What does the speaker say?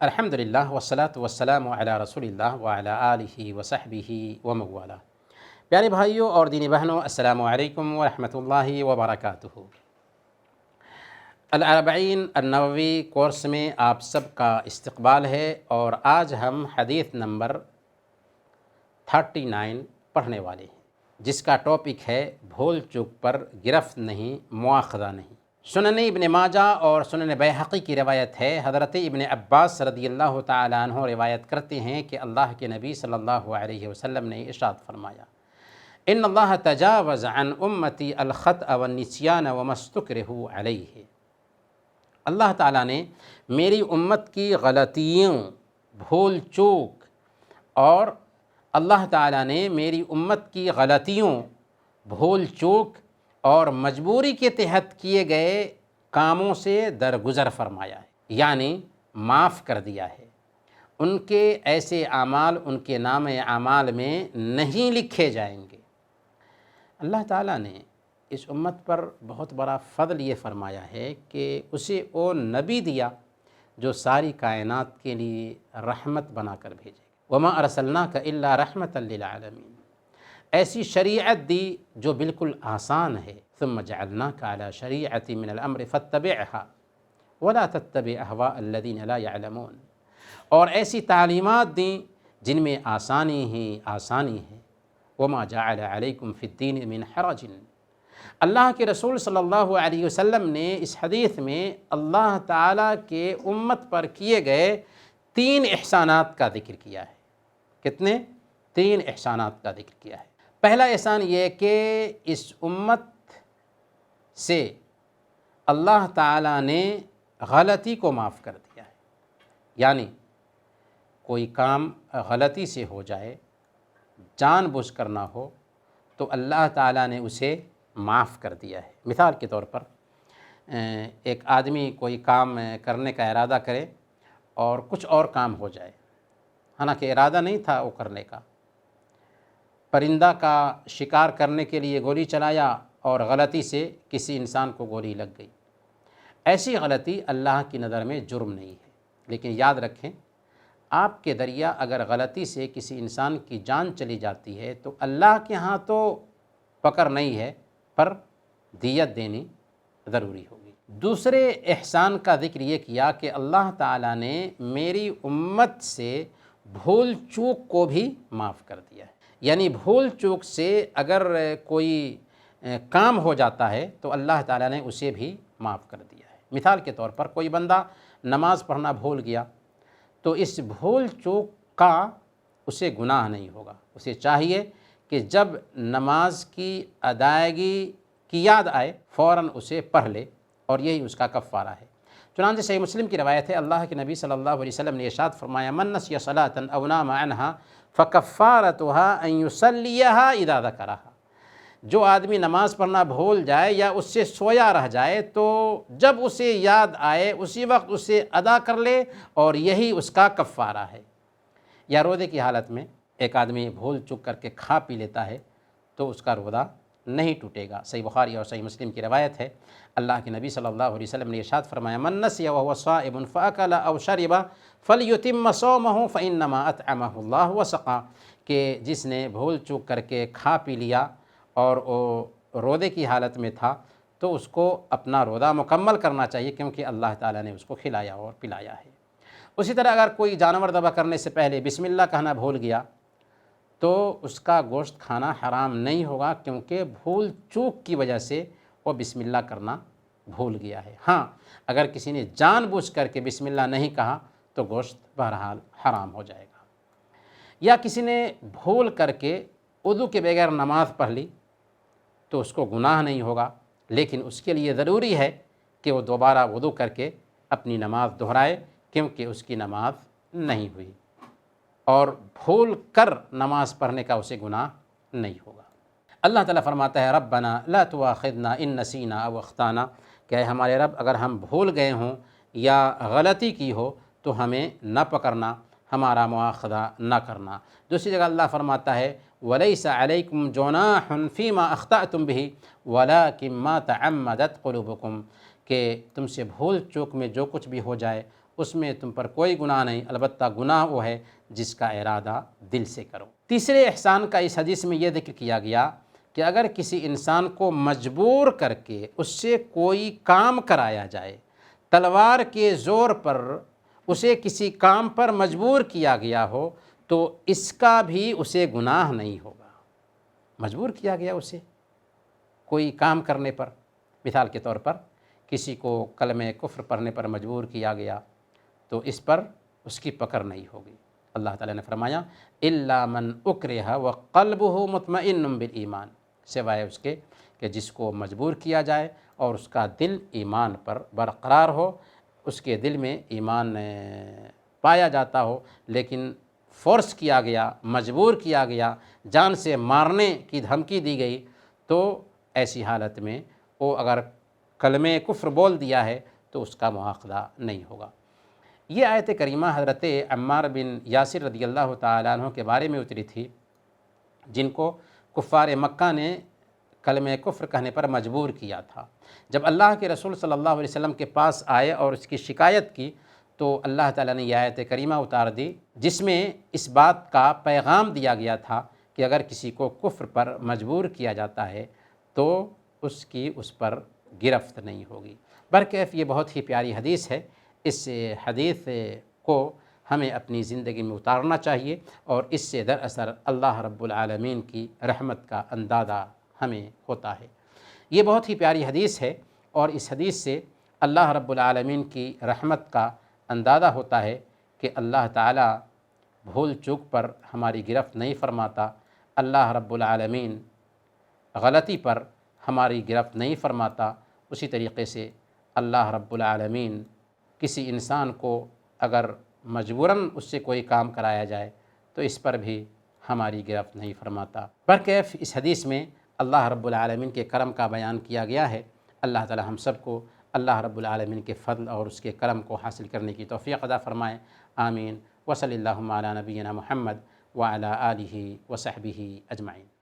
الحمدللہ والصلاۃ والسلام علی رسول اللہ وعلی آلہ وصحبہ ومن والہ۔ پیارے بھائیوں اور دینی بہنوں، السلام علیکم ورحمۃ اللہ وبرکاتہ۔ الاربعین النووی کورس میں آپ سب کا استقبال ہے، اور آج ہم حدیث نمبر 39 پڑھنے والے ہیں، جس کا ٹاپک ہے بھول چوک پر گرفت نہیں، مواخذہ نہیں۔ سنن ابن ماجہ اور سنن بیہقی کی روایت ہے، حضرت ابن عباس رضی اللہ تعالیٰ عنہ روایت کرتے ہیں کہ اللہ کے نبی صلی اللہ علیہ وسلم نے ارشاد فرمایا، ان اللہ تجاوز عن امتی الخطأ والنسیان وما استکرہوا علیہ۔ اللہ تعالیٰ نے میری امت کی غلطیوں، بھول چوک، اور اللہ تعالیٰ نے میری امت کی غلطیوں، بھول چوک اور مجبوری کے تحت کیے گئے کاموں سے درگزر فرمایا ہے، یعنی معاف کر دیا ہے۔ ان کے ایسے اعمال ان کے نام اعمال میں نہیں لکھے جائیں گے۔ اللہ تعالیٰ نے اس امت پر بہت بڑا فضل یہ فرمایا ہے کہ اسے وہ نبی دیا جو ساری کائنات کے لیے رحمت بنا کر بھیجے، وما ارسلناک الا رحمۃ للعالمین۔ ایسی شریعت دی جو بالکل آسان ہے، ثم جعلناک علی شریعۃ من الامر فاتبعها ولا تتبع اهواء الذین لا يعلمون۔ اور ایسی تعلیمات دیں جن میں آسانی ہی آسانی ہے، وما جعل علیکم فی الدین من حرج۔ اللہ کے رسول صلی اللہ علیہ وسلم نے اس حدیث میں اللہ تعالیٰ کے امت پر کیے گئے 3 احسانات کا ذکر کیا ہے۔ کتنے؟ 3 احسانات کا ذکر کیا ہے۔ پہلا احسان یہ کہ اس امت سے اللہ تعالیٰ نے غلطی کو معاف کر دیا ہے، یعنی کوئی کام غلطی سے ہو جائے، جان بوجھ کر نہ ہو، تو اللہ تعالیٰ نے اسے معاف کر دیا ہے۔ مثال کے طور پر ایک آدمی کوئی کام کرنے کا ارادہ کرے اور کچھ اور کام ہو جائے، حالانکہ ارادہ نہیں تھا وہ کرنے کا۔ پرندہ کا شکار کرنے کے لیے گولی چلایا اور غلطی سے کسی انسان کو گولی لگ گئی۔ ایسی غلطی اللہ کی نظر میں جرم نہیں ہے، لیکن یاد رکھیں، آپ کے ذریعہ اگر غلطی سے کسی انسان کی جان چلی جاتی ہے تو اللہ کے ہاں تو پکڑ نہیں ہے، پر دیت دینی ضروری ہوگی۔ دوسرے احسان کا ذکر یہ کیا کہ اللہ تعالیٰ نے میری امت سے بھول چوک کو بھی معاف کر دیا ہے، یعنی بھول چوک سے اگر کوئی کام ہو جاتا ہے تو اللہ تعالیٰ نے اسے بھی معاف کر دیا ہے۔ مثال کے طور پر کوئی بندہ نماز پڑھنا بھول گیا تو اس بھول چوک کا اسے گناہ نہیں ہوگا، اسے چاہیے کہ جب نماز کی ادائیگی کی یاد آئے فوراً اسے پڑھ لے، اور یہی اس کا کفارہ ہے۔ چنانچہ صحیح مسلم کی روایت ہے، اللہ کے نبی صلی اللہ علیہ وسلم نے ارشاد فرمایا، من نسی صلاۃ او نام عنها فکفارتها ان یصلیها اذا ذکرها۔ جو آدمی نماز پڑھنا بھول جائے یا اس سے سویا رہ جائے تو جب اسے یاد آئے اسی وقت اسے ادا کر لے، اور یہی اس کا کفارہ ہے۔ یا روزے کی حالت میں ایک آدمی بھول چک کر کے کھا پی لیتا ہے تو اس کا روزہ نہیں ٹوٹے گا۔ صحیح بخاری اور صحیح مسلم کی روایت ہے، اللہ کے نبی صلی اللہ علیہ وسلم نے ارشاد فرمایا، من نسی وهو صائم فاکل او شرب فلیتم صومه فانما اطعمه اللہ وسقاه، کہ جس نے بھول چوک کر کے کھا پی لیا اور وہ روزے کی حالت میں تھا تو اس کو اپنا روزہ مکمل کرنا چاہیے، کیونکہ اللہ تعالیٰ نے اس کو کھلایا اور پلایا ہے۔ اسی طرح اگر کوئی جانور ذبح کرنے سے پہلے بسم اللہ کہنا بھول گیا تو اس کا گوشت کھانا حرام نہیں ہوگا، کیونکہ بھول چوک کی وجہ سے وہ بسم اللہ کرنا بھول گیا ہے۔ ہاں، اگر کسی نے جان بوجھ کر کے بسم اللہ نہیں کہا تو گوشت بہرحال حرام ہو جائے گا۔ یا کسی نے بھول کر کے وضو کے بغیر نماز پڑھ لی تو اس کو گناہ نہیں ہوگا، لیکن اس کے لیے ضروری ہے کہ وہ دوبارہ وضو کر کے اپنی نماز دہرائے، کیونکہ اس کی نماز نہیں ہوئی، اور بھول کر نماز پڑھنے کا اسے گناہ نہیں ہوگا۔ اللہ تعالیٰ فرماتا ہے، ربنا لا تؤاخذنا ان نسینا او اخطانا، کہ ہمارے رب اگر ہم بھول گئے ہوں یا غلطی کی ہو تو ہمیں نہ پکڑنا، ہمارا مواخذہ نہ کرنا۔ دوسری جگہ اللہ فرماتا ہے، وَلَيْسَ عَلَيْكُمْ جُنَاحٌ فِيمَا أَخْطَأْتُمْ بِهِ وَلَكِنْ مَا تَعَمَّدَتْ قُلُوبُكُمْ، کہ تم سے بھول چوک میں جو کچھ بھی ہو جائے اس میں تم پر کوئی گناہ نہیں، البتہ گناہ وہ ہے جس کا ارادہ دل سے کرو۔ تیسرے احسان کا اس حدیث میں یہ ذکر کیا گیا کہ اگر کسی انسان کو مجبور کر کے اس سے کوئی کام کرایا جائے، تلوار کے زور پر اسے کسی کام پر مجبور کیا گیا ہو، تو اس کا بھی اسے گناہ نہیں ہوگا۔ مجبور کیا گیا اسے کوئی کام کرنے پر، مثال کے طور پر کسی کو کلمہ کفر پڑھنے پر مجبور کیا گیا، تو اس پر اس کی پکڑ نہیں ہوگی۔ اللہ تعالیٰ نے فرمایا الا من اکرہ وقلبہ مطمئن بالایمان، سوائے اس کے کہ جس کو مجبور کیا جائے اور اس کا دل ایمان پر برقرار ہو، اس کے دل میں ایمان پایا جاتا ہو، لیکن فورس کیا گیا، مجبور کیا گیا، جان سے مارنے کی دھمکی دی گئی، تو ایسی حالت میں وہ اگر کلمہ کفر بول دیا ہے تو اس کا مواخذہ نہیں ہوگا۔ یہ آیت کریمہ حضرت عمار بن یاسر رضی اللہ تعالیٰ عنہ کے بارے میں اتری تھی، جن کو کفار مکہ نے کلمہ کفر کہنے پر مجبور کیا تھا۔ جب اللہ کے رسول صلی اللہ علیہ وسلم کے پاس آئے اور اس کی شکایت کی، تو اللہ تعالیٰ نے یہ آیت کریمہ اتار دی، جس میں اس بات کا پیغام دیا گیا تھا کہ اگر کسی کو کفر پر مجبور کیا جاتا ہے تو اس کی اس پر گرفت نہیں ہوگی۔ برکیف یہ بہت ہی پیاری حدیث ہے، اس حدیث کو ہمیں اپنی زندگی میں اتارنا چاہیے، اور اس سے دراصل اللہ رب العالمین کی رحمت کا اندازہ ہمیں ہوتا ہے۔ یہ بہت ہی پیاری حدیث ہے، اور اس حدیث سے اللہ رب العالمین کی رحمت کا اندازہ ہوتا ہے کہ اللہ تعالیٰ بھول چوک پر ہماری گرفت نہیں فرماتا، اللہ رب العالمین غلطی پر ہماری گرفت نہیں فرماتا۔ اسی طریقے سے اللہ رب العالمین کسی انسان کو اگر مجبوراً اس سے کوئی کام کرایا جائے تو اس پر بھی ہماری گرفت نہیں فرماتا۔ برکیف اس حدیث میں اللہ رب العالمین کے کرم کا بیان کیا گیا ہے۔ اللہ تعالی ہم سب کو اللہ رب العالمین کے فضل اور اس کے کرم کو حاصل کرنے کی توفیق عطا فرمائے، آمین۔ وصلی اللہم علی نبینا محمد وعلی آلہ وصحبہ اجمعین۔